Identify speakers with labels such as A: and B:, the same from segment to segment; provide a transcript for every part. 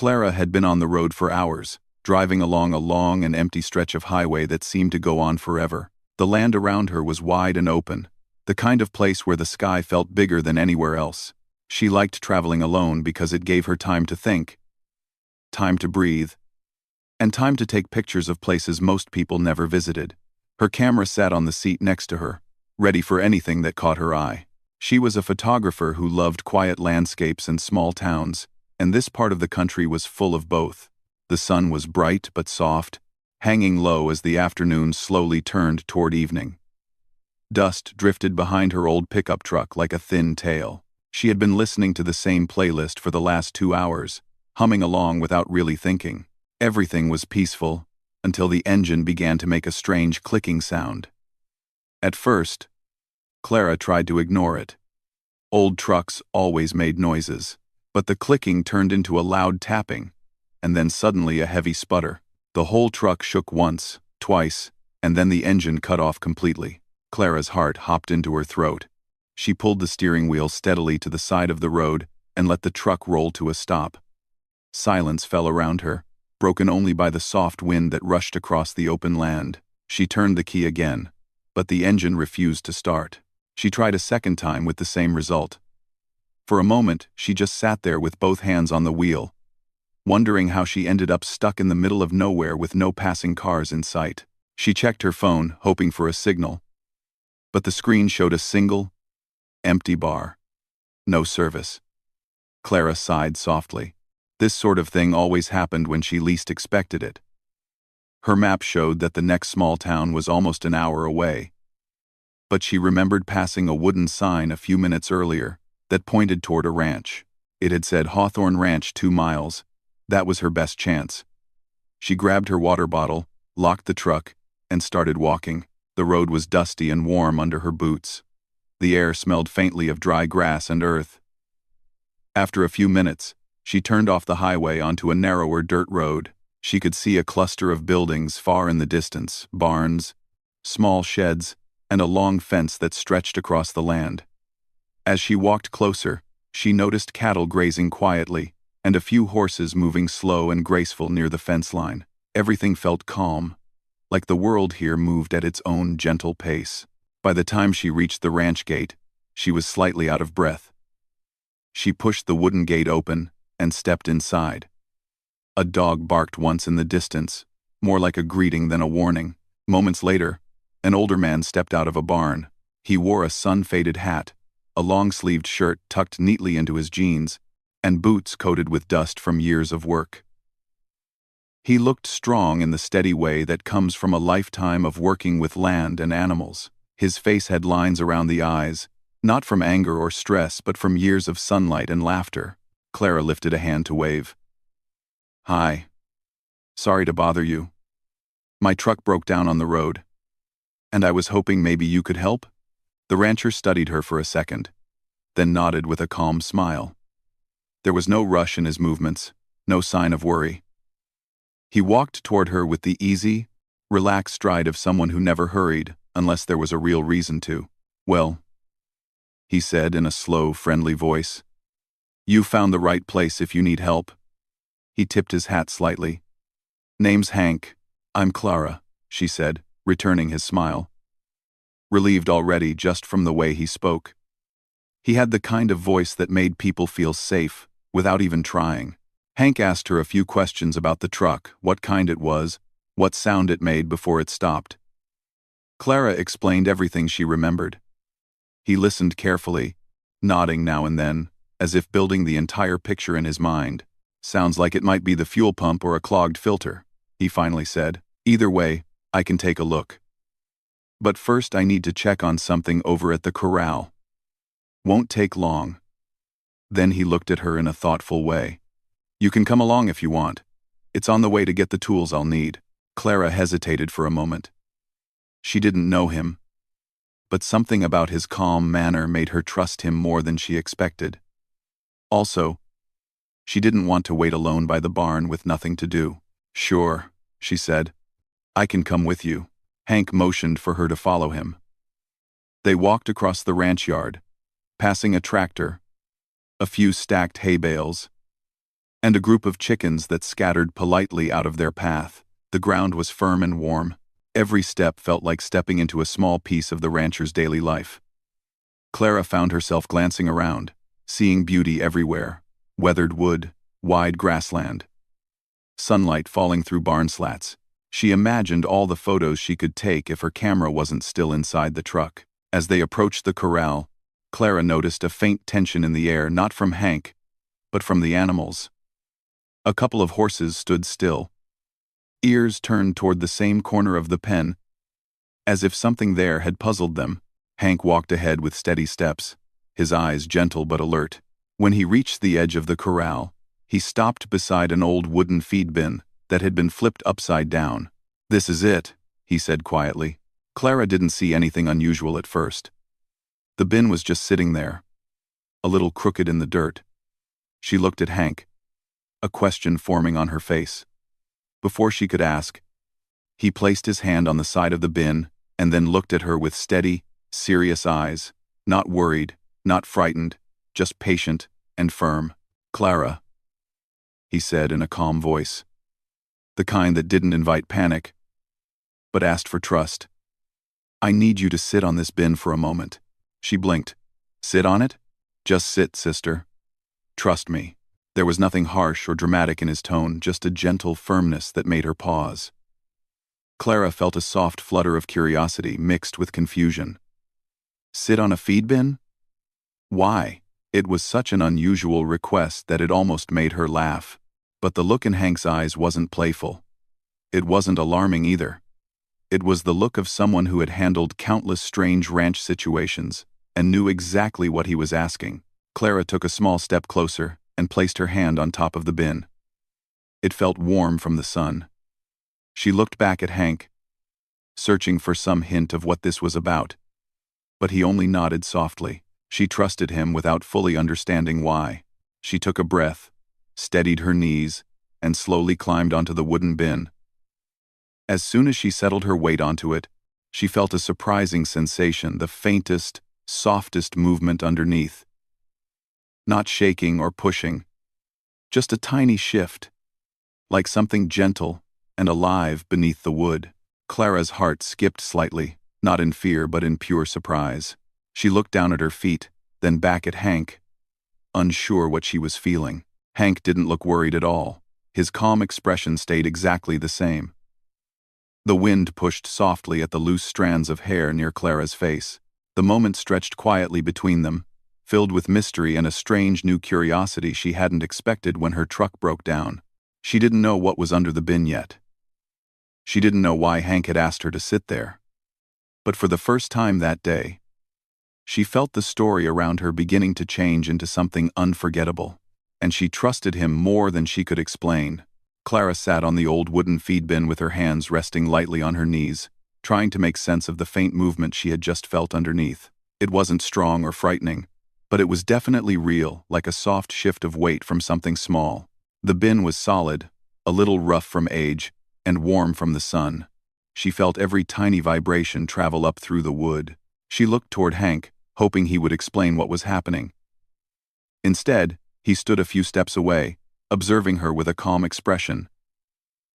A: Clara had been on the road for hours, driving along a long and empty stretch of highway that seemed to go on forever. The land around her was wide and open, the kind of place where the sky felt bigger than anywhere else. She liked traveling alone because it gave her time to think, time to breathe, and time to take pictures of places most people never visited. Her camera sat on the seat next to her, ready for anything that caught her eye. She was a photographer who loved quiet landscapes and small towns, and this part of the country was full of both. The sun was bright but soft, hanging low as the afternoon slowly turned toward evening. Dust drifted behind her old pickup truck like a thin tail. She had been listening to the same playlist for the last 2 hours, humming along without really thinking. Everything was peaceful, until the engine began to make a strange clicking sound. At first, Clara tried to ignore it. Old trucks always made noises, but the clicking turned into a loud tapping, and then suddenly a heavy sputter. The whole truck shook once, twice, and then the engine cut off completely. Clara's heart hopped into her throat. She pulled the steering wheel steadily to the side of the road and let the truck roll to a stop. Silence fell around her, broken only by the soft wind that rushed across the open land. She turned the key again, but the engine refused to start. She tried a second time with the same result. For a moment, she just sat there with both hands on the wheel, wondering how she ended up stuck in the middle of nowhere with no passing cars in sight. She checked her phone, hoping for a signal, but the screen showed a single, empty bar. No service. Clara sighed softly. This sort of thing always happened when she least expected it. Her map showed that the next small town was almost an hour away, but she remembered passing a wooden sign a few minutes earlier that pointed toward a ranch. It had said Hawthorne Ranch 2 miles. That was her best chance. She grabbed her water bottle, locked the truck, and started walking. The road was dusty and warm under her boots. The air smelled faintly of dry grass and earth. After a few minutes, she turned off the highway onto a narrower dirt road. She could see a cluster of buildings far in the distance, barns, small sheds, and a long fence that stretched across the land. As she walked closer, she noticed cattle grazing quietly, and a few horses moving slow and graceful near the fence line. Everything felt calm, like the world here moved at its own gentle pace. By the time she reached the ranch gate, she was slightly out of breath. She pushed the wooden gate open and stepped inside. A dog barked once in the distance, more like a greeting than a warning. Moments later, an older man stepped out of a barn. He wore a sun-faded hat, a long-sleeved shirt tucked neatly into his jeans, and boots coated with dust from years of work. He looked strong in the steady way that comes from a lifetime of working with land and animals. His face had lines around the eyes, not from anger or stress, but from years of sunlight and laughter. Clara lifted a hand to wave. "Hi. Sorry to bother you. My truck broke down on the road, and I was hoping maybe you could help?" The rancher studied her for a second, then nodded with a calm smile. There was no rush in his movements, no sign of worry. He walked toward her with the easy, relaxed stride of someone who never hurried unless there was a real reason to. "Well," he said in a slow, friendly voice, "you found the right place if you need help." He tipped his hat slightly. "Name's Hank. I'm Clara," she said, returning his smile. Relieved already just from the way he spoke. He had the kind of voice that made people feel safe, without even trying. Hank asked her a few questions about the truck, what kind it was, what sound it made before it stopped. Clara explained everything she remembered. He listened carefully, nodding now and then, as if building the entire picture in his mind. "Sounds like it might be the fuel pump or a clogged filter," he finally said. "Either way, I can take a look. But first I need to check on something over at the corral. Won't take long." Then he looked at her in a thoughtful way. "You can come along if you want. It's on the way to get the tools I'll need." Clara hesitated for a moment. She didn't know him, but something about his calm manner made her trust him more than she expected. Also, she didn't want to wait alone by the barn with nothing to do. "Sure," she said. "I can come with you." Hank motioned for her to follow him. They walked across the ranch yard, passing a tractor, a few stacked hay bales, and a group of chickens that scattered politely out of their path. The ground was firm and warm. Every step felt like stepping into a small piece of the rancher's daily life. Clara found herself glancing around, seeing beauty everywhere: weathered wood, wide grassland, sunlight falling through barn slats. She imagined all the photos she could take if her camera wasn't still inside the truck. As they approached the corral, Clara noticed a faint tension in the air, not from Hank, but from the animals. A couple of horses stood still, ears turned toward the same corner of the pen, as if something there had puzzled them. Hank walked ahead with steady steps, his eyes gentle but alert. When he reached the edge of the corral, he stopped beside an old wooden feed bin that had been flipped upside down. "This is it," he said quietly. Clara didn't see anything unusual at first. The bin was just sitting there, a little crooked in the dirt. She looked at Hank, a question forming on her face. Before she could ask, he placed his hand on the side of the bin and then looked at her with steady, serious eyes, not worried, not frightened, just patient and firm. "Clara," he said in a calm voice, the kind that didn't invite panic, but asked for trust. "I need you to sit on this bin for a moment." She blinked. "Sit on it? Just sit, sister. Trust me." There was nothing harsh or dramatic in his tone, just a gentle firmness that made her pause. Clara felt a soft flutter of curiosity mixed with confusion. Sit on a feed bin? Why? It was such an unusual request that it almost made her laugh. But the look in Hank's eyes wasn't playful. It wasn't alarming either. It was the look of someone who had handled countless strange ranch situations and knew exactly what he was asking. Clara took a small step closer and placed her hand on top of the bin. It felt warm from the sun. She looked back at Hank, searching for some hint of what this was about. But he only nodded softly. She trusted him without fully understanding why. She took a breath, steadied her knees, and slowly climbed onto the wooden bin. As soon as she settled her weight onto it, she felt a surprising sensation, the faintest, softest movement underneath. Not shaking or pushing, just a tiny shift, like something gentle and alive beneath the wood. Clara's heart skipped slightly, not in fear but in pure surprise. She looked down at her feet, then back at Hank, unsure what she was feeling. Hank didn't look worried at all. His calm expression stayed exactly the same. The wind pushed softly at the loose strands of hair near Clara's face. The moment stretched quietly between them, filled with mystery and a strange new curiosity she hadn't expected when her truck broke down. She didn't know what was under the bin yet. She didn't know why Hank had asked her to sit there. But for the first time that day, she felt the story around her beginning to change into something unforgettable. And she trusted him more than she could explain. Clara sat on the old wooden feed bin with her hands resting lightly on her knees, trying to make sense of the faint movement she had just felt underneath. It wasn't strong or frightening, but it was definitely real, like a soft shift of weight from something small. The bin was solid, a little rough from age, and warm from the sun. She felt every tiny vibration travel up through the wood. She looked toward Hank, hoping he would explain what was happening. Instead, he stood a few steps away, observing her with a calm expression.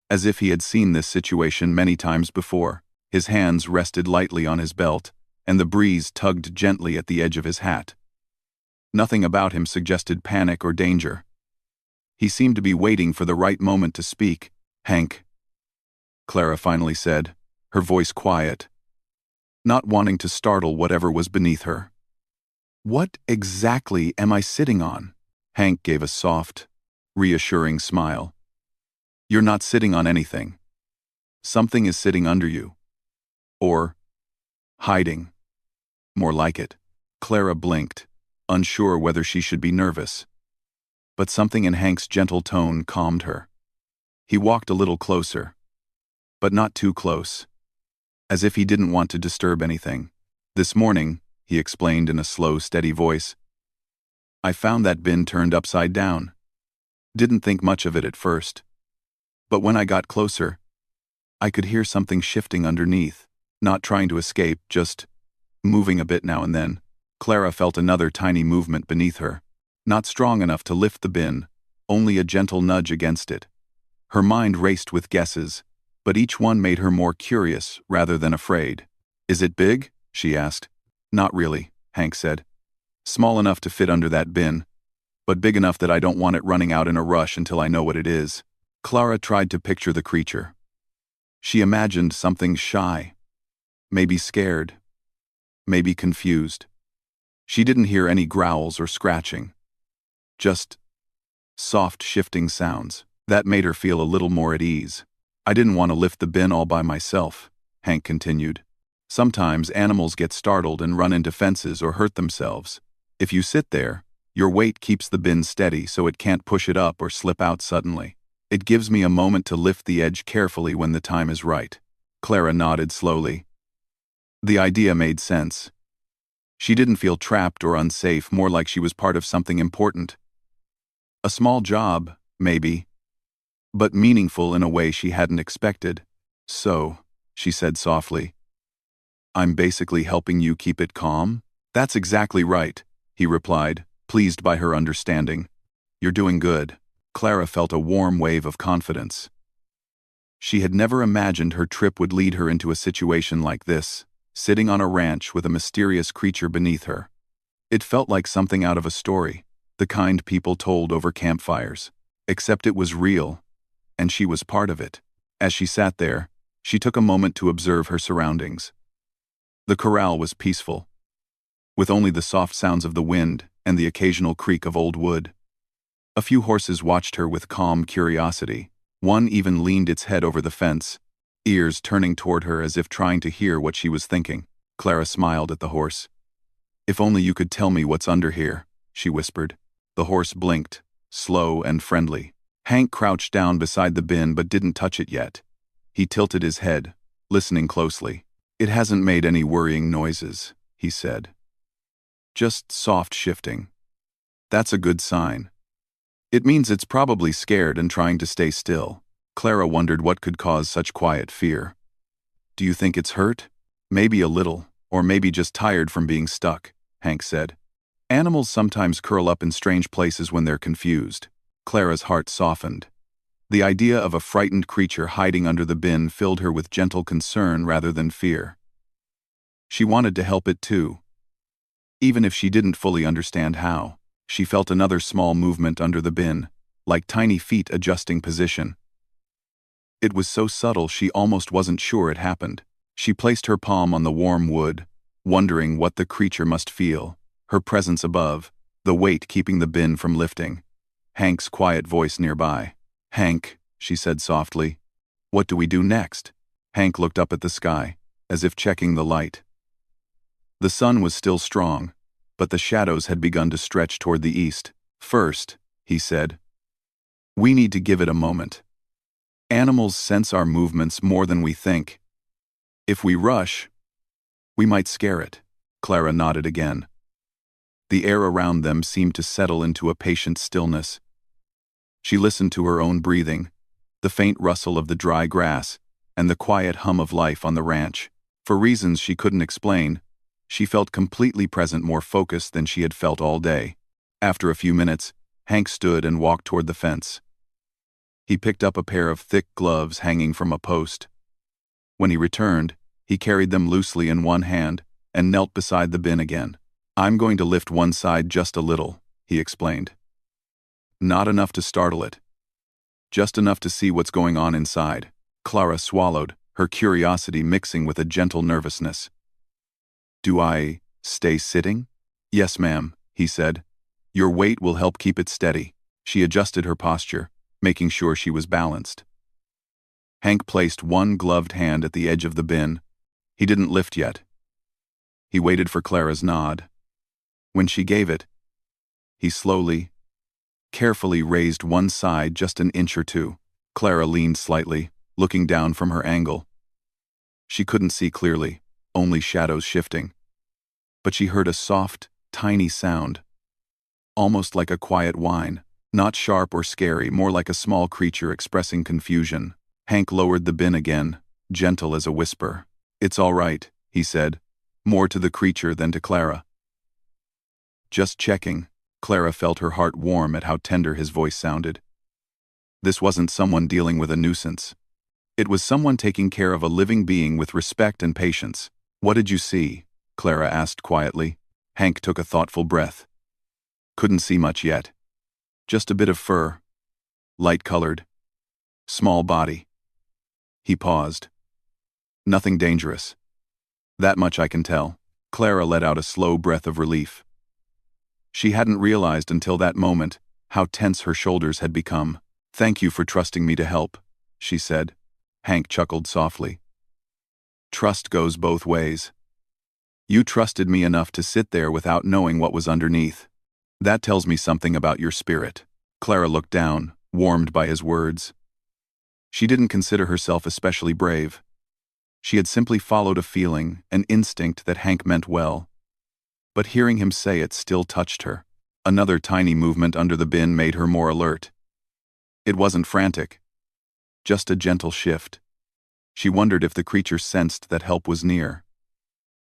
A: As if he had seen this situation many times before, his hands rested lightly on his belt, and the breeze tugged gently at the edge of his hat. Nothing about him suggested panic or danger. He seemed to be waiting for the right moment to speak. "Hank," Clara finally said, her voice quiet, not wanting to startle whatever was beneath her. "What exactly am I sitting on?" Hank gave a soft, reassuring smile. "You're not sitting on anything. Something is sitting under you. Or hiding. More like it." Clara blinked, unsure whether she should be nervous. But something in Hank's gentle tone calmed her. He walked a little closer, but not too close, as if he didn't want to disturb anything. "This morning," he explained in a slow, steady voice, "I found that bin turned upside down. Didn't think much of it at first. But when I got closer, I could hear something shifting underneath, not trying to escape, just moving a bit now and then." Clara felt another tiny movement beneath her, not strong enough to lift the bin, only a gentle nudge against it. Her mind raced with guesses, but each one made her more curious rather than afraid. "Is it big?" she asked. "Not really," Hank said. "Small enough to fit under that bin, but big enough that I don't want it running out in a rush until I know what it is." Clara tried to picture the creature. She imagined something shy, maybe scared, maybe confused. She didn't hear any growls or scratching, just soft shifting sounds. That made her feel a little more at ease. "I didn't want to lift the bin all by myself," Hank continued. "Sometimes animals get startled and run into fences or hurt themselves. If you sit there, your weight keeps the bin steady so it can't push it up or slip out suddenly. It gives me a moment to lift the edge carefully when the time is right." Clara nodded slowly. The idea made sense. She didn't feel trapped or unsafe, more like she was part of something important. A small job, maybe, but meaningful in a way she hadn't expected. "So," she said softly, "I'm basically helping you keep it calm?" "That's exactly right," he replied, pleased by her understanding. "You're doing good." Clara felt a warm wave of confidence. She had never imagined her trip would lead her into a situation like this, sitting on a ranch with a mysterious creature beneath her. It felt like something out of a story, the kind people told over campfires. Except it was real, and she was part of it. As she sat there, she took a moment to observe her surroundings. The corral was peaceful, with only the soft sounds of the wind and the occasional creak of old wood. A few horses watched her with calm curiosity. One even leaned its head over the fence, ears turning toward her as if trying to hear what she was thinking. Clara smiled at the horse. "If only you could tell me what's under here," she whispered. The horse blinked, slow and friendly. Hank crouched down beside the bin but didn't touch it yet. He tilted his head, listening closely. "It hasn't made any worrying noises," he said. "Just soft shifting. That's a good sign. It means it's probably scared and trying to stay still." Clara wondered what could cause such quiet fear. "Do you think it's hurt?" "Maybe a little, or maybe just tired from being stuck," Hank said. "Animals sometimes curl up in strange places when they're confused." Clara's heart softened. The idea of a frightened creature hiding under the bin filled her with gentle concern rather than fear. She wanted to help it too, even if she didn't fully understand how. She felt another small movement under the bin, like tiny feet adjusting position. It was so subtle she almost wasn't sure it happened. She placed her palm on the warm wood, wondering what the creature must feel, her presence above, the weight keeping the bin from lifting. Hank's quiet voice nearby. "Hank," she said softly, "what do we do next?" Hank looked up at the sky, as if checking the light. The sun was still strong, but the shadows had begun to stretch toward the east. "First," he said, "we need to give it a moment. Animals sense our movements more than we think. If we rush, we might scare it." Clara nodded again. The air around them seemed to settle into a patient stillness. She listened to her own breathing, the faint rustle of the dry grass, and the quiet hum of life on the ranch. For reasons she couldn't explain, she felt completely present, more focused than she had felt all day. After a few minutes, Hank stood and walked toward the fence. He picked up a pair of thick gloves hanging from a post. When he returned, he carried them loosely in one hand and knelt beside the bin again. "I'm going to lift one side just a little," he explained. "Not enough to startle it. Just enough to see what's going on inside." Clara swallowed, her curiosity mixing with a gentle nervousness. "Do I stay sitting?" "Yes, ma'am," he said. "Your weight will help keep it steady." She adjusted her posture, making sure she was balanced. Hank placed one gloved hand at the edge of the bin. He didn't lift yet. He waited for Clara's nod. When she gave it, he slowly, carefully raised one side just an inch or two. Clara leaned slightly, looking down from her angle. She couldn't see clearly, only shadows shifting. But she heard a soft, tiny sound, almost like a quiet whine, not sharp or scary, more like a small creature expressing confusion. Hank lowered the bin again, gentle as a whisper. "It's all right," he said, more to the creature than to Clara. "Just checking." Clara felt her heart warm at how tender his voice sounded. This wasn't someone dealing with a nuisance. It was someone taking care of a living being with respect and patience. "What did you see?" Clara asked quietly. Hank took a thoughtful breath. "Couldn't see much yet. Just a bit of fur. Light-colored. Small body." He paused. "Nothing dangerous. That much I can tell." Clara let out a slow breath of relief. She hadn't realized until that moment how tense her shoulders had become. "Thank you for trusting me to help," she said. Hank chuckled softly. "Trust goes both ways. You trusted me enough to sit there without knowing what was underneath. That tells me something about your spirit." Clara looked down, warmed by his words. She didn't consider herself especially brave. She had simply followed a feeling, an instinct that Hank meant well. But hearing him say it still touched her. Another tiny movement under the bin made her more alert. It wasn't frantic. Just a gentle shift. She wondered if the creature sensed that help was near.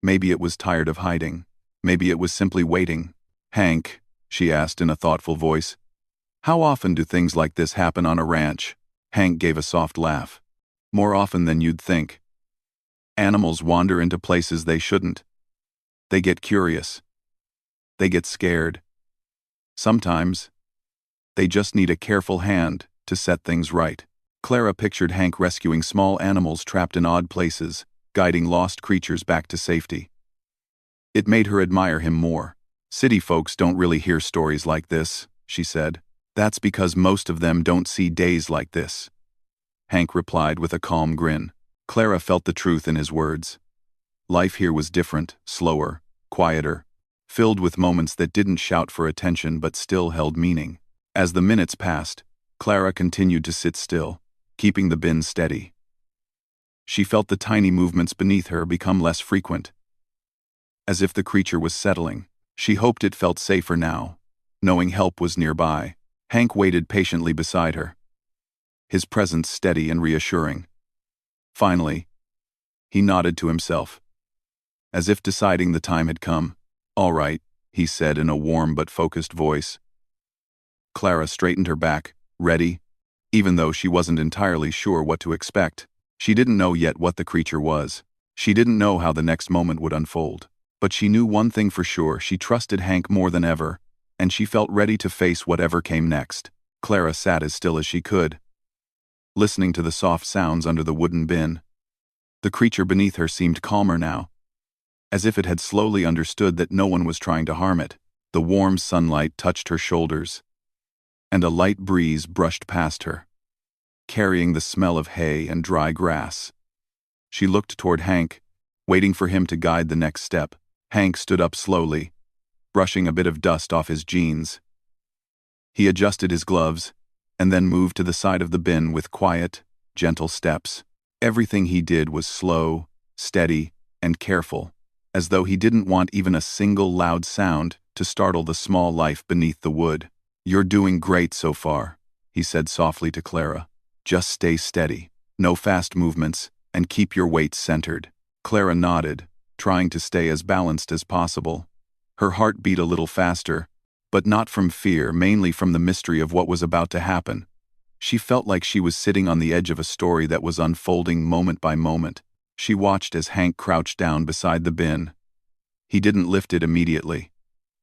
A: Maybe it was tired of hiding. Maybe it was simply waiting. "Hank," she asked in a thoughtful voice, "how often do things like this happen on a ranch?" Hank gave a soft laugh. "More often than you'd think. Animals wander into places they shouldn't. They get curious. They get scared. Sometimes, they just need a careful hand to set things right." Clara pictured Hank rescuing small animals trapped in odd places, guiding lost creatures back to safety. It made her admire him more. "City folks don't really hear stories like this," she said. "That's because most of them don't see days like this." Hank replied with a calm grin. Clara felt the truth in his words. Life here was different, slower, quieter, filled with moments that didn't shout for attention but still held meaning. As the minutes passed, Clara continued to sit still, keeping the bin steady. She felt the tiny movements beneath her become less frequent. As if the creature was settling. She hoped it felt safer now, knowing help was nearby. Hank waited patiently beside her, his presence steady and reassuring. Finally, he nodded to himself, as if deciding the time had come. "All right," he said in a warm but focused voice. Clara straightened her back, ready, even though she wasn't entirely sure what to expect. She didn't know yet what the creature was. She didn't know how the next moment would unfold. But she knew one thing for sure: she trusted Hank more than ever, and she felt ready to face whatever came next. Clara sat as still as she could, listening to the soft sounds under the wooden bin. The creature beneath her seemed calmer now, as if it had slowly understood that no one was trying to harm it. The warm sunlight touched her shoulders, and a light breeze brushed past her, carrying the smell of hay and dry grass. She looked toward Hank, waiting for him to guide the next step. Hank stood up slowly, brushing a bit of dust off his jeans. He adjusted his gloves, and then moved to the side of the bin with quiet, gentle steps. Everything he did was slow, steady, and careful, as though he didn't want even a single loud sound to startle the small life beneath the wood. "You're doing great so far," he said softly to Clara. "Just stay steady, no fast movements, and keep your weight centered." Clara nodded, trying to stay as balanced as possible. Her heart beat a little faster, but not from fear, mainly from the mystery of what was about to happen. She felt like she was sitting on the edge of a story that was unfolding moment by moment. She watched as Hank crouched down beside the bin. He didn't lift it immediately.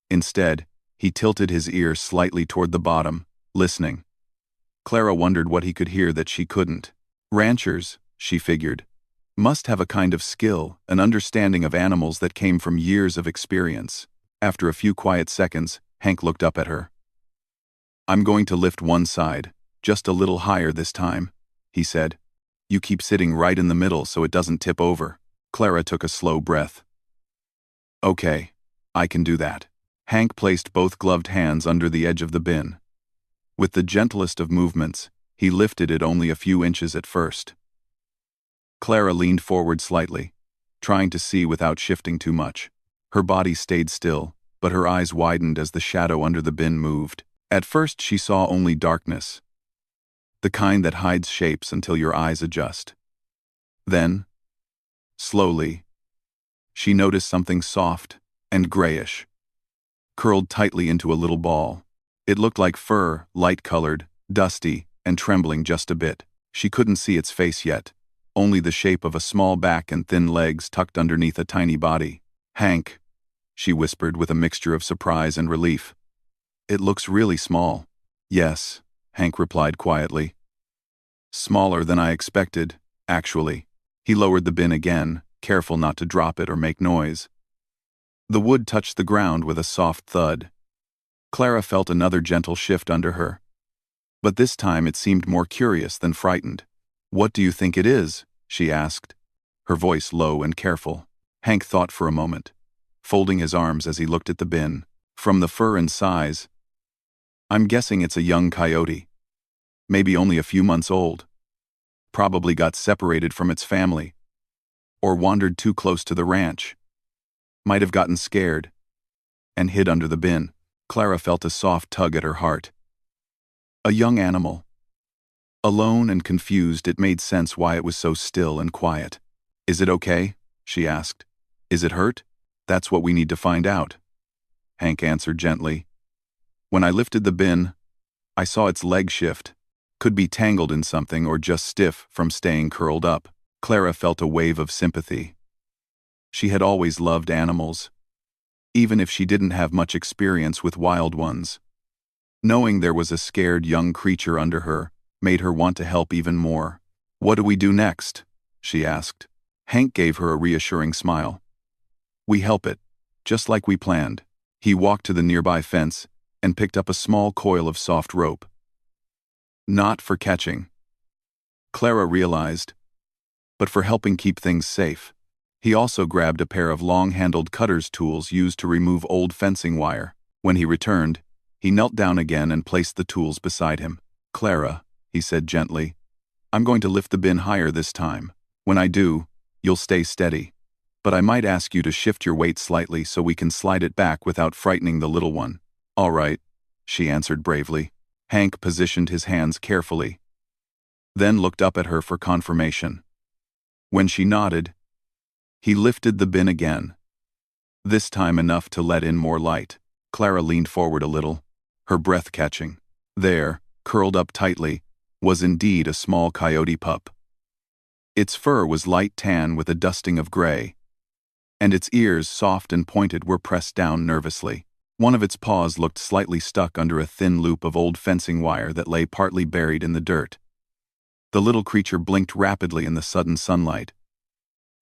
A: Instead, he tilted his ear slightly toward the bottom, listening. Clara wondered what he could hear that she couldn't. Ranchers, she figured, must have a kind of skill, an understanding of animals that came from years of experience. After a few quiet seconds, Hank looked up at her. "I'm going to lift one side, just a little higher this time," he said. "You keep sitting right in the middle so it doesn't tip over." Clara took a slow breath. "Okay, I can do that." Hank placed both gloved hands under the edge of the bin. With the gentlest of movements, he lifted it only a few inches at first. Clara leaned forward slightly, trying to see without shifting too much. Her body stayed still, but her eyes widened as the shadow under the bin moved. At first she saw only darkness, the kind that hides shapes until your eyes adjust. Then, slowly, she noticed something soft and grayish, curled tightly into a little ball. It looked like fur, light-colored, dusty, and trembling just a bit. She couldn't see its face yet, only the shape of a small back and thin legs tucked underneath a tiny body. "Hank," she whispered with a mixture of surprise and relief. "It looks really small." "Yes," Hank replied quietly. "Smaller than I expected, actually." He lowered the bin again, careful not to drop it or make noise. The wood touched the ground with a soft thud. Clara felt another gentle shift under her. But this time it seemed more curious than frightened. "What do you think it is?" she asked, her voice low and careful. Hank thought for a moment, folding his arms as he looked at the bin. "From the fur and size, I'm guessing it's a young coyote. Maybe only a few months old. Probably got separated from its family. Or wandered too close to the ranch. Might have gotten scared and hid under the bin." Clara felt a soft tug at her heart. A young animal. Alone and confused, it made sense why it was so still and quiet. "Is it okay?" she asked. "Is it hurt?" "That's what we need to find out," Hank answered gently. "When I lifted the bin, I saw its leg shift. Could be tangled in something or just stiff from staying curled up." Clara felt a wave of sympathy. She had always loved animals, even if she didn't have much experience with wild ones. Knowing there was a scared young creature under her made her want to help even more. "What do we do next?" she asked. Hank gave her a reassuring smile. "We help it, just like we planned." He walked to the nearby fence and picked up a small coil of soft rope. Not for catching, Clara realized, but for helping keep things safe. He also grabbed a pair of long-handled cutter's tools used to remove old fencing wire. When he returned, he knelt down again and placed the tools beside him. "Clara," he said gently, "I'm going to lift the bin higher this time. When I do, you'll stay steady. But I might ask you to shift your weight slightly so we can slide it back without frightening the little one." "All right," she answered bravely. Hank positioned his hands carefully, then looked up at her for confirmation. When she nodded, he lifted the bin again, this time enough to let in more light. Clara leaned forward a little, her breath catching. There, curled up tightly, was indeed a small coyote pup. Its fur was light tan with a dusting of gray, and its ears, soft and pointed, were pressed down nervously. One of its paws looked slightly stuck under a thin loop of old fencing wire that lay partly buried in the dirt. The little creature blinked rapidly in the sudden sunlight,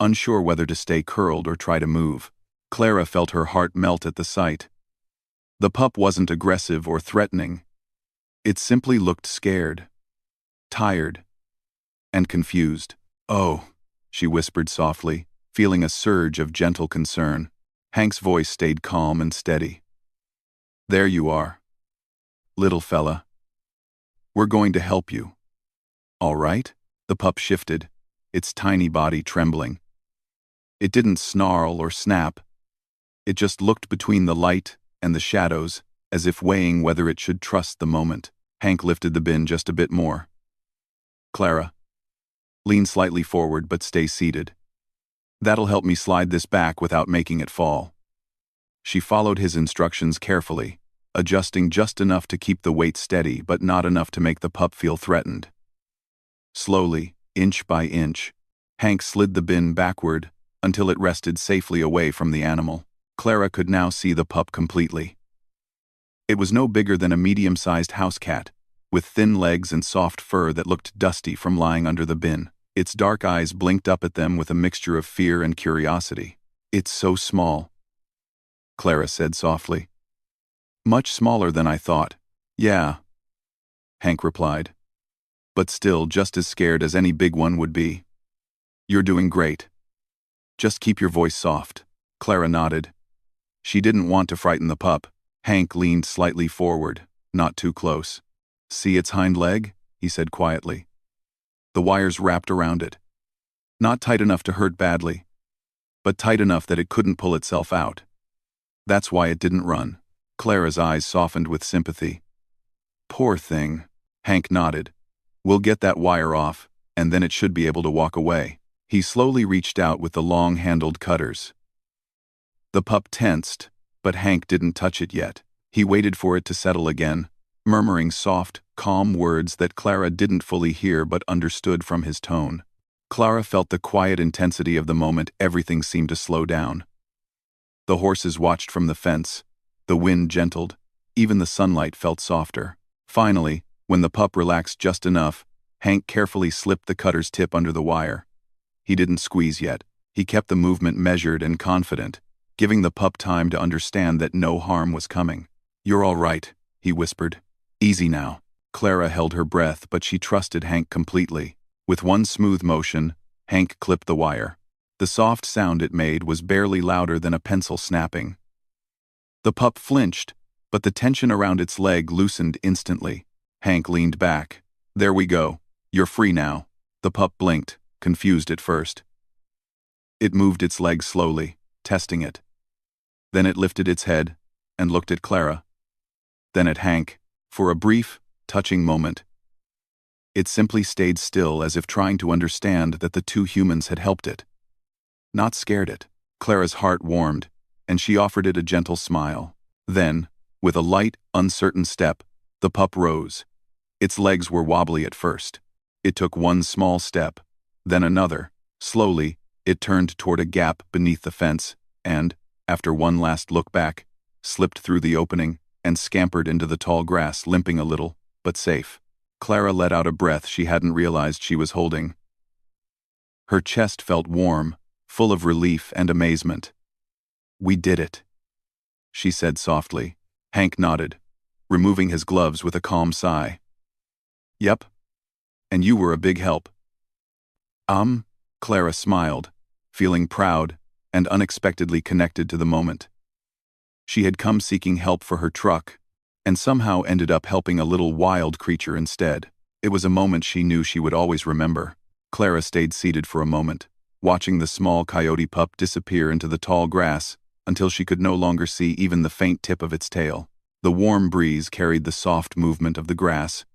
A: unsure whether to stay curled or try to move. Clara felt her heart melt at the sight. The pup wasn't aggressive or threatening. It simply looked scared, tired, and confused. "Oh," she whispered softly, feeling a surge of gentle concern. Hank's voice stayed calm and steady. "There you are, little fella. We're going to help you. All right?" The pup shifted, its tiny body trembling. It didn't snarl or snap. It just looked between the light and the shadows, as if weighing whether it should trust the moment. Hank lifted the bin just a bit more. "Clara, lean slightly forward but stay seated. That'll help me slide this back without making it fall." She followed his instructions carefully, adjusting just enough to keep the weight steady but not enough to make the pup feel threatened. Slowly, inch by inch, Hank slid the bin backward until it rested safely away from the animal. Clara could now see the pup completely. It was no bigger than a medium-sized house cat, with thin legs and soft fur that looked dusty from lying under the bin. Its dark eyes blinked up at them with a mixture of fear and curiosity. "It's so small," Clara said softly. "Much smaller than I thought." "Yeah," Hank replied. "But still just as scared as any big one would be. You're doing great. Just keep your voice soft." Clara nodded. She didn't want to frighten the pup. Hank leaned slightly forward, not too close. "See its hind leg?" he said quietly. "The wire's wrapped around it. Not tight enough to hurt badly, but tight enough that it couldn't pull itself out. That's why it didn't run." Clara's eyes softened with sympathy. "Poor thing." Hank nodded. "We'll get that wire off, and then it should be able to walk away." He slowly reached out with the long-handled cutters. The pup tensed, but Hank didn't touch it yet. He waited for it to settle again, murmuring soft, calm words that Clara didn't fully hear but understood from his tone. Clara felt the quiet intensity of the moment. Everything seemed to slow down. The horses watched from the fence. The wind gentled. Even the sunlight felt softer. Finally, when the pup relaxed just enough, Hank carefully slipped the cutter's tip under the wire. He didn't squeeze yet. He kept the movement measured and confident, giving the pup time to understand that no harm was coming. "You're all right," he whispered. "Easy now." Clara held her breath, but she trusted Hank completely. With one smooth motion, Hank clipped the wire. The soft sound it made was barely louder than a pencil snapping. The pup flinched, but the tension around its leg loosened instantly. Hank leaned back. "There we go. You're free now." The pup blinked, confused at first. It moved its leg slowly, testing it. Then it lifted its head and looked at Clara. Then at Hank, for a brief, touching moment. It simply stayed still, as if trying to understand that the two humans had helped it, not scared it. Clara's heart warmed, and she offered it a gentle smile. Then, with a light, uncertain step, the pup rose. Its legs were wobbly at first. It took one small step, then another. Slowly, it turned toward a gap beneath the fence, and, after one last look back, slipped through the opening and scampered into the tall grass, limping a little, but safe. Clara let out a breath she hadn't realized she was holding. Her chest felt warm, full of relief and amazement. "We did it," she said softly. Hank nodded, removing his gloves with a calm sigh. "Yep. And you were a big help." Clara smiled, feeling proud and unexpectedly connected to the moment. She had come seeking help for her truck, and somehow ended up helping a little wild creature instead. It was a moment she knew she would always remember. Clara stayed seated for a moment, watching the small coyote pup disappear into the tall grass until she could no longer see even the faint tip of its tail. The warm breeze carried the soft movement of the grass,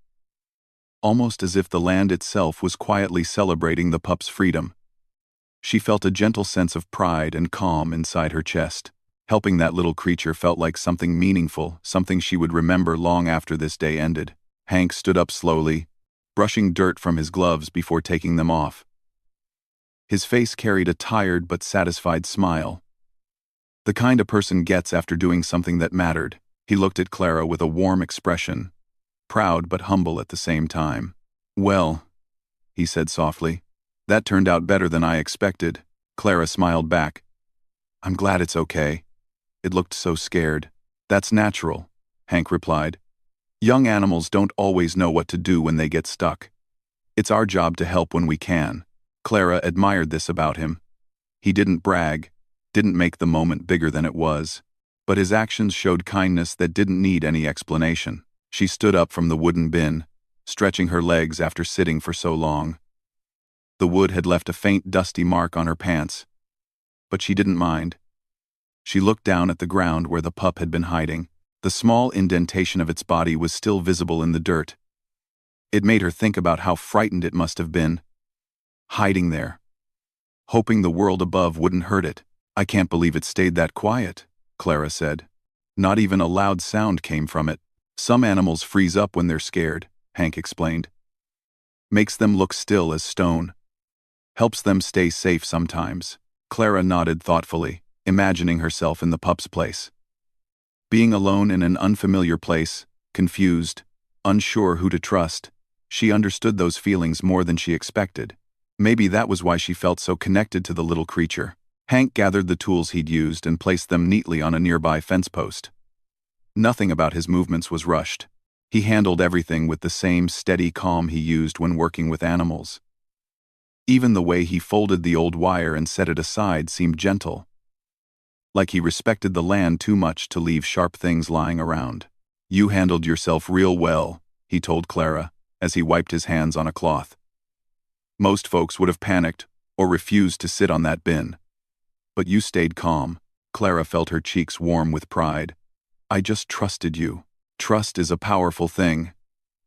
A: almost as if the land itself was quietly celebrating the pup's freedom. She felt a gentle sense of pride and calm inside her chest. Helping that little creature felt like something meaningful, something she would remember long after this day ended. Hank stood up slowly, brushing dirt from his gloves before taking them off. His face carried a tired but satisfied smile, the kind a person gets after doing something that mattered. He looked at Clara with a warm expression, proud but humble at the same time. "Well," he said softly, "that turned out better than I expected." Clara smiled back. "I'm glad it's okay. It looked so scared." "That's natural," Hank replied. "Young animals don't always know what to do when they get stuck. It's our job to help when we can." Clara admired this about him. He didn't brag, didn't make the moment bigger than it was, but his actions showed kindness that didn't need any explanation. She stood up from the wooden bin, stretching her legs after sitting for so long. The wood had left a faint dusty mark on her pants, but she didn't mind. She looked down at the ground where the pup had been hiding. The small indentation of its body was still visible in the dirt. It made her think about how frightened it must have been, hiding there, hoping the world above wouldn't hurt it. "I can't believe it stayed that quiet," Clara said. "Not even a loud sound came from it." "Some animals freeze up when they're scared," Hank explained. "Makes them look still as stone. Helps them stay safe sometimes." Clara nodded thoughtfully, imagining herself in the pup's place. Being alone in an unfamiliar place, confused, unsure who to trust, she understood those feelings more than she expected. Maybe that was why she felt so connected to the little creature. Hank gathered the tools he'd used and placed them neatly on a nearby fence post. Nothing about his movements was rushed. He handled everything with the same steady calm he used when working with animals. Even the way he folded the old wire and set it aside seemed gentle, like he respected the land too much to leave sharp things lying around. "You handled yourself real well," he told Clara, as he wiped his hands on a cloth. "Most folks would have panicked or refused to sit on that bin. But you stayed calm." Clara felt her cheeks warm with pride. "I just trusted you." "Trust is a powerful thing,"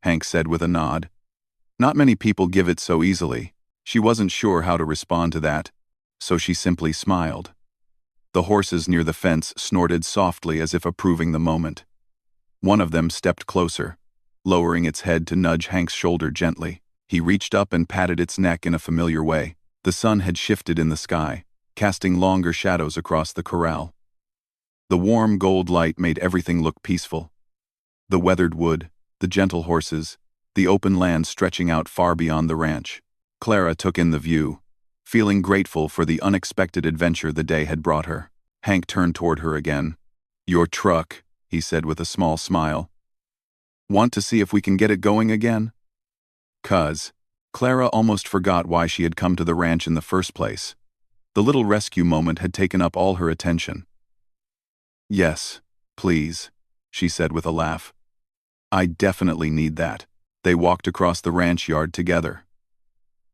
A: Hank said with a nod. "Not many people give it so easily." She wasn't sure how to respond to that, so she simply smiled. The horses near the fence snorted softly as if approving the moment. One of them stepped closer, lowering its head to nudge Hank's shoulder gently. He reached up and patted its neck in a familiar way. The sun had shifted in the sky, casting longer shadows across the corral. The warm gold light made everything look peaceful. The weathered wood, the gentle horses, the open land stretching out far beyond the ranch. Clara took in the view, feeling grateful for the unexpected adventure the day had brought her. Hank turned toward her again. "Your truck," he said with a small smile. "Want to see if we can get it going again?" Clara almost forgot why she had come to the ranch in the first place. The little rescue moment had taken up all her attention. "Yes, please," she said with a laugh. "I definitely need that." They walked across the ranch yard together.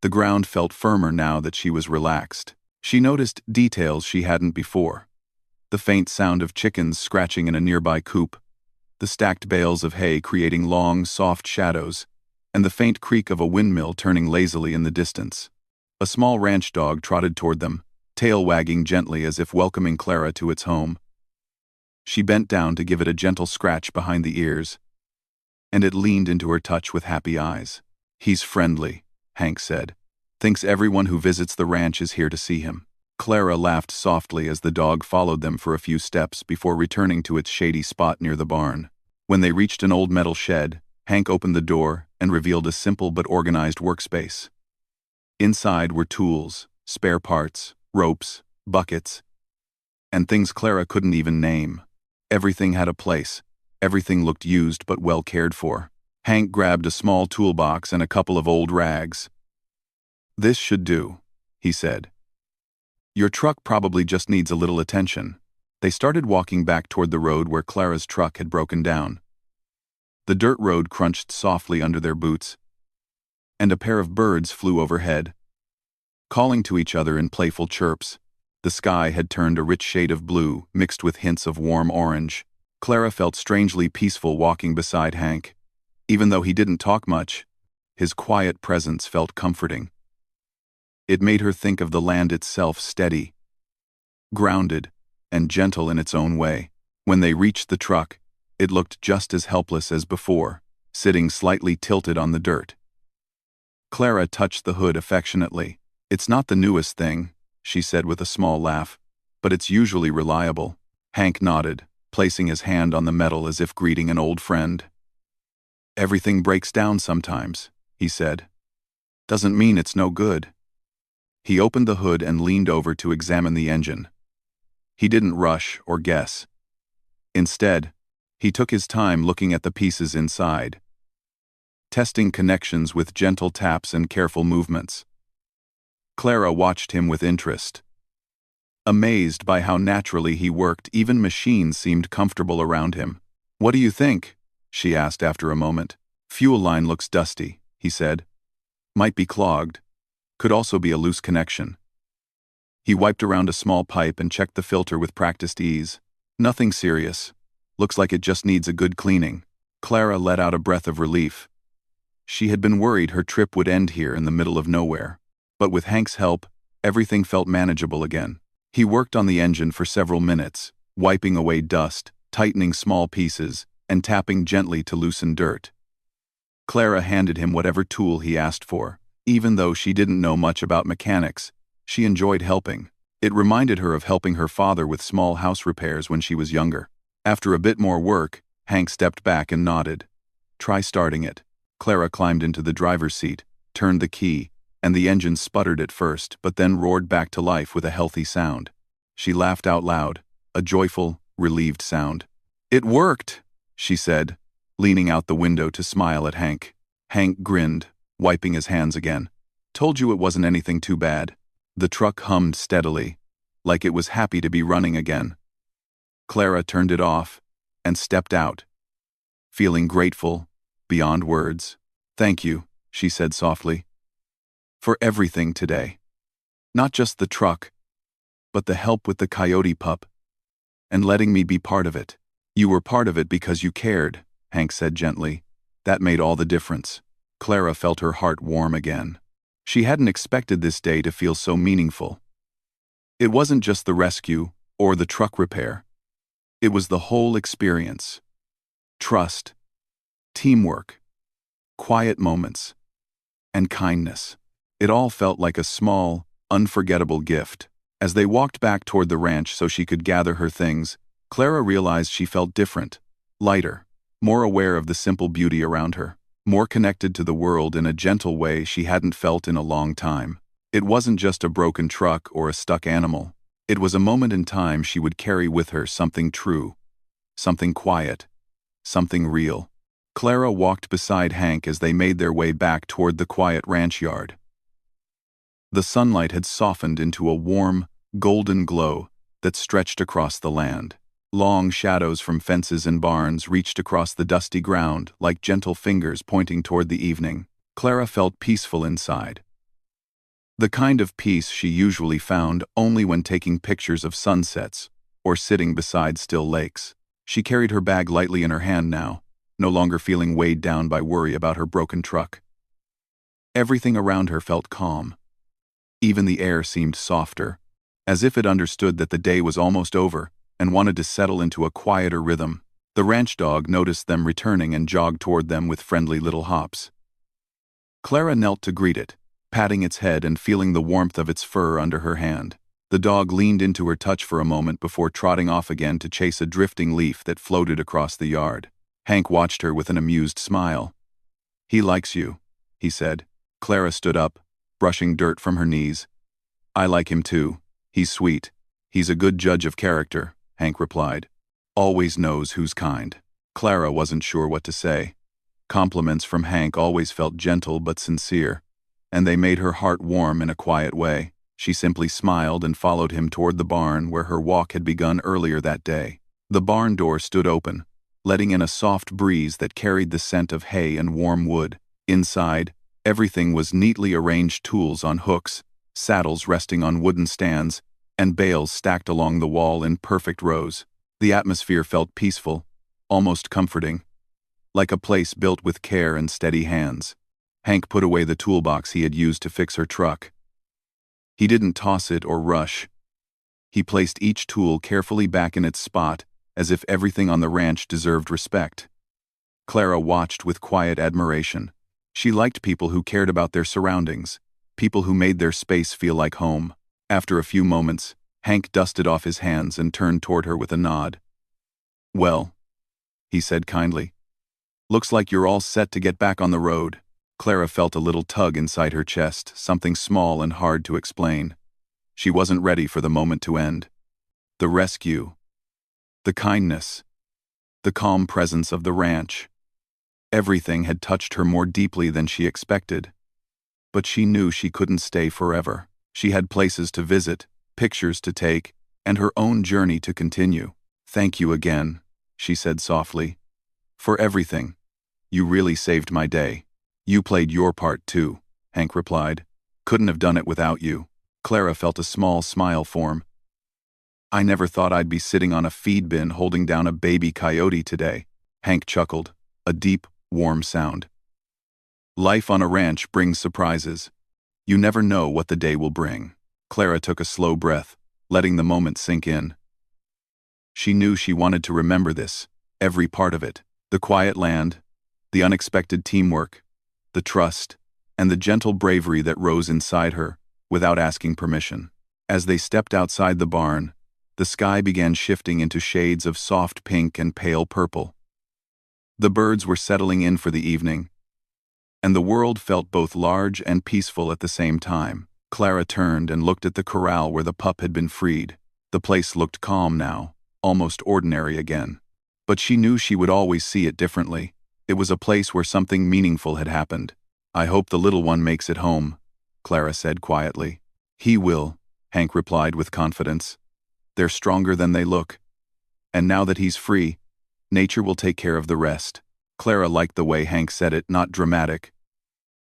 A: The ground felt firmer now that she was relaxed. She noticed details she hadn't before. The faint sound of chickens scratching in a nearby coop, the stacked bales of hay creating long, soft shadows, and the faint creak of a windmill turning lazily in the distance. A small ranch dog trotted toward them, tail wagging gently as if welcoming Clara to its home. She bent down to give it a gentle scratch behind the ears, and it leaned into her touch with happy eyes. "He's friendly," Hank said. "Thinks everyone who visits the ranch is here to see him." Clara laughed softly as the dog followed them for a few steps before returning to its shady spot near the barn. When they reached an old metal shed, Hank opened the door and revealed a simple but organized workspace. Inside were tools, spare parts, ropes, buckets, and things Clara couldn't even name. Everything had a place. Everything looked used but well cared for. Hank grabbed a small toolbox and a couple of old rags. "This should do," he said. "Your truck probably just needs a little attention." They started walking back toward the road where Clara's truck had broken down. The dirt road crunched softly under their boots, and a pair of birds flew overhead, calling to each other in playful chirps. The sky had turned a rich shade of blue, mixed with hints of warm orange. Clara felt strangely peaceful walking beside Hank. Even though he didn't talk much, his quiet presence felt comforting. It made her think of the land itself, steady, grounded, and gentle in its own way. When they reached the truck, it looked just as helpless as before, sitting slightly tilted on the dirt. Clara touched the hood affectionately. "It's not the newest thing," she said with a small laugh, "but it's usually reliable." Hank nodded, placing his hand on the metal as if greeting an old friend. "Everything breaks down sometimes," he said. "Doesn't mean it's no good." He opened the hood and leaned over to examine the engine. He didn't rush or guess. Instead, he took his time looking at the pieces inside, testing connections with gentle taps and careful movements. Clara watched him with interest. Amazed by how naturally he worked, even machines seemed comfortable around him. "What do you think?" she asked after a moment. "Fuel line looks dusty," he said. "Might be clogged. Could also be a loose connection." He wiped around a small pipe and checked the filter with practiced ease. "Nothing serious. Looks like it just needs a good cleaning." Clara let out a breath of relief. She had been worried her trip would end here in the middle of nowhere. But with Hank's help, everything felt manageable again. He worked on the engine for several minutes, wiping away dust, tightening small pieces, and tapping gently to loosen dirt. Clara handed him whatever tool he asked for. Even though she didn't know much about mechanics, she enjoyed helping. It reminded her of helping her father with small house repairs when she was younger. After a bit more work, Hank stepped back and nodded. "Try starting it." Clara climbed into the driver's seat, turned the key, and the engine sputtered at first but then roared back to life with a healthy sound. She laughed out loud, a joyful, relieved sound. "It worked," she said, leaning out the window to smile at Hank. Hank grinned, wiping his hands again. "Told you it wasn't anything too bad." The truck hummed steadily, like it was happy to be running again. Clara turned it off and stepped out, feeling grateful, beyond words. "Thank you," she said softly, "for everything today. Not just the truck, but the help with the coyote pup, and letting me be part of it." "You were part of it because you cared," Hank said gently. "That made all the difference." Clara felt her heart warm again. She hadn't expected this day to feel so meaningful. It wasn't just the rescue or the truck repair. It was the whole experience. Trust, teamwork, quiet moments, and kindness. It all felt like a small, unforgettable gift. As they walked back toward the ranch so she could gather her things, Clara realized she felt different, lighter, more aware of the simple beauty around her, more connected to the world in a gentle way she hadn't felt in a long time. It wasn't just a broken truck or a stuck animal. It was a moment in time she would carry with her, something true, something quiet, something real. Clara walked beside Hank as they made their way back toward the quiet ranch yard. The sunlight had softened into a warm, golden glow that stretched across the land. Long shadows from fences and barns reached across the dusty ground like gentle fingers pointing toward the evening. Clara felt peaceful inside. The kind of peace she usually found only when taking pictures of sunsets or sitting beside still lakes. She carried her bag lightly in her hand now, no longer feeling weighed down by worry about her broken truck. Everything around her felt calm. Even the air seemed softer, as if it understood that the day was almost over and wanted to settle into a quieter rhythm. The ranch dog noticed them returning and jogged toward them with friendly little hops. Clara knelt to greet it, patting its head and feeling the warmth of its fur under her hand. The dog leaned into her touch for a moment before trotting off again to chase a drifting leaf that floated across the yard. Hank watched her with an amused smile. "He likes you," he said. Clara stood up, brushing dirt from her knees. "I like him too. He's sweet. He's a good judge of character," Hank replied. "Always knows who's kind." Clara wasn't sure what to say. Compliments from Hank always felt gentle but sincere, and they made her heart warm in a quiet way. She simply smiled and followed him toward the barn where her walk had begun earlier that day. The barn door stood open, letting in a soft breeze that carried the scent of hay and warm wood. Inside, everything was neatly arranged: tools on hooks, saddles resting on wooden stands, and bales stacked along the wall in perfect rows. The atmosphere felt peaceful, almost comforting, like a place built with care and steady hands. Hank put away the toolbox he had used to fix her truck. He didn't toss it or rush. He placed each tool carefully back in its spot, as if everything on the ranch deserved respect. Clara watched with quiet admiration. She liked people who cared about their surroundings, people who made their space feel like home. After a few moments, Hank dusted off his hands and turned toward her with a nod. "Well," he said kindly, "looks like you're all set to get back on the road." Clara felt a little tug inside her chest, something small and hard to explain. She wasn't ready for the moment to end. The rescue, the kindness, the calm presence of the ranch. Everything had touched her more deeply than she expected. But she knew she couldn't stay forever. She had places to visit, pictures to take, and her own journey to continue. "Thank you again," she said softly, "for everything. You really saved my day." "You played your part too," Hank replied. "Couldn't have done it without you." Clara felt a small smile form. "I never thought I'd be sitting on a feed bin holding down a baby coyote today." Hank chuckled, a deep, warm sound. "Life on a ranch brings surprises. You never know what the day will bring." Clara took a slow breath, letting the moment sink in. She knew she wanted to remember this, every part of it. The quiet land, the unexpected teamwork, the trust, and the gentle bravery that rose inside her without asking permission. As they stepped outside the barn, the sky began shifting into shades of soft pink and pale purple. The birds were settling in for the evening, and the world felt both large and peaceful at the same time. Clara turned and looked at the corral where the pup had been freed. The place looked calm now, almost ordinary again. But she knew she would always see it differently. It was a place where something meaningful had happened. "I hope the little one makes it home," Clara said quietly. "He will," Hank replied with confidence. "They're stronger than they look. And now that he's free, nature will take care of the rest." Clara liked the way Hank said it, not dramatic,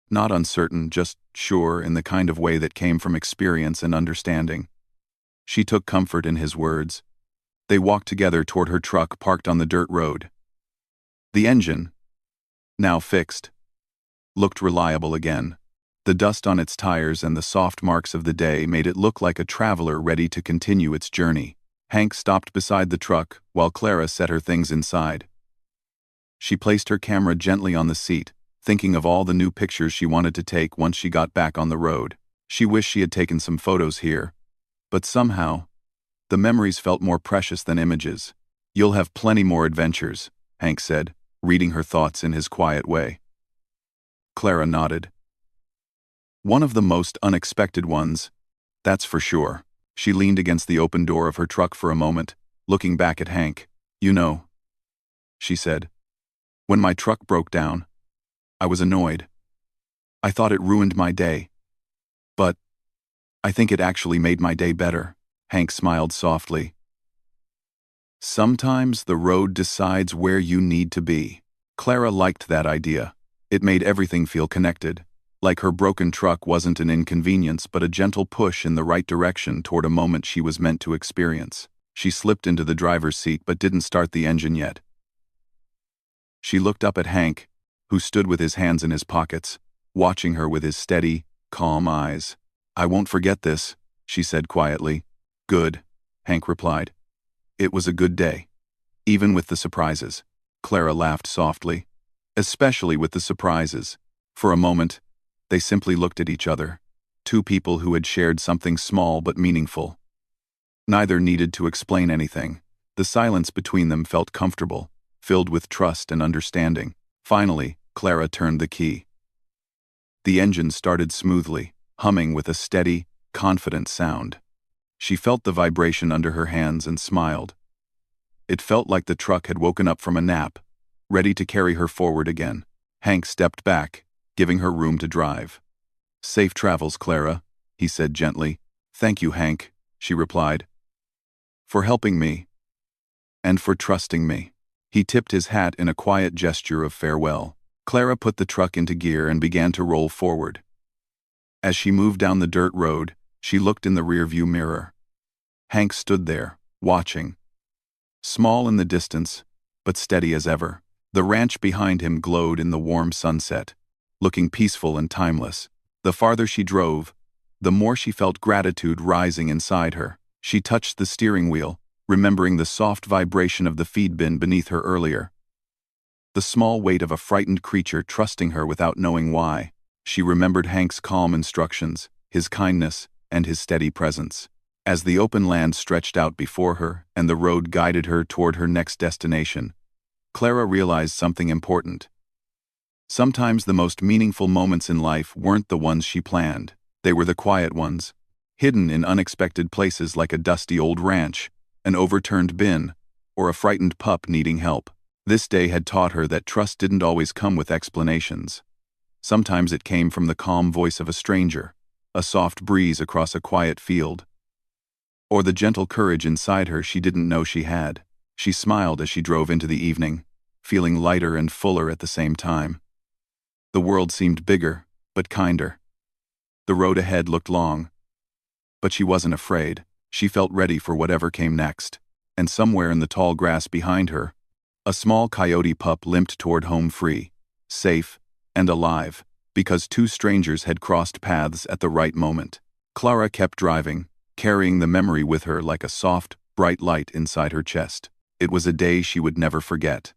A: not uncertain, just sure, in the kind of way that came from experience and understanding. She took comfort in his words. They walked together toward her truck parked on the dirt road. The engine, now fixed, looked reliable again. The dust on its tires and the soft marks of the day made it look like a traveler ready to continue its journey. Hank stopped beside the truck while Clara set her things inside. She placed her camera gently on the seat, thinking of all the new pictures she wanted to take once she got back on the road. She wished she had taken some photos here, but somehow, the memories felt more precious than images. "You'll have plenty more adventures," Hank said, reading her thoughts in his quiet way. Clara nodded. "One of the most unexpected ones, that's for sure." She leaned against the open door of her truck for a moment, looking back at Hank. "You know," she said, "when my truck broke down, I was annoyed. I thought it ruined my day. But I think it actually made my day better." Hank smiled softly. "Sometimes the road decides where you need to be." Clara liked that idea. It made everything feel connected, like her broken truck wasn't an inconvenience but a gentle push in the right direction toward a moment she was meant to experience. She slipped into the driver's seat but didn't start the engine yet. She looked up at Hank, who stood with his hands in his pockets, watching her with his steady, calm eyes. "I won't forget this," she said quietly. "Good," Hank replied. "It was a good day. Even with the surprises." Clara laughed softly. "Especially with the surprises." For a moment, they simply looked at each other, two people who had shared something small but meaningful. Neither needed to explain anything. The silence between them felt comfortable, filled with trust and understanding. Finally, Clara turned the key. The engine started smoothly, humming with a steady, confident sound. She felt the vibration under her hands and smiled. It felt like the truck had woken up from a nap, ready to carry her forward again. Hank stepped back, giving her room to drive. "Safe travels, Clara," he said gently. "Thank you, Hank," she replied, "for helping me and for trusting me." He tipped his hat in a quiet gesture of farewell. Clara put the truck into gear and began to roll forward. As she moved down the dirt road, she looked in the rearview mirror. Hank stood there, watching. Small in the distance, but steady as ever. The ranch behind him glowed in the warm sunset, looking peaceful and timeless. The farther she drove, the more she felt gratitude rising inside her. She touched the steering wheel, remembering the soft vibration of the feed bin beneath her earlier. The small weight of a frightened creature trusting her without knowing why. She remembered Hank's calm instructions, his kindness, and his steady presence. As the open land stretched out before her and the road guided her toward her next destination, Clara realized something important. Sometimes the most meaningful moments in life weren't the ones she planned. They were the quiet ones, hidden in unexpected places like a dusty old ranch, an overturned bin, or a frightened pup needing help. This day had taught her that trust didn't always come with explanations. Sometimes it came from the calm voice of a stranger, a soft breeze across a quiet field, or the gentle courage inside her she didn't know she had. She smiled as she drove into the evening, feeling lighter and fuller at the same time. The world seemed bigger, but kinder. The road ahead looked long, but she wasn't afraid. She felt ready for whatever came next. And somewhere in the tall grass behind her, a small coyote pup limped toward home free, safe, and alive, because two strangers had crossed paths at the right moment. Clara kept driving, carrying the memory with her like a soft, bright light inside her chest. It was a day she would never forget.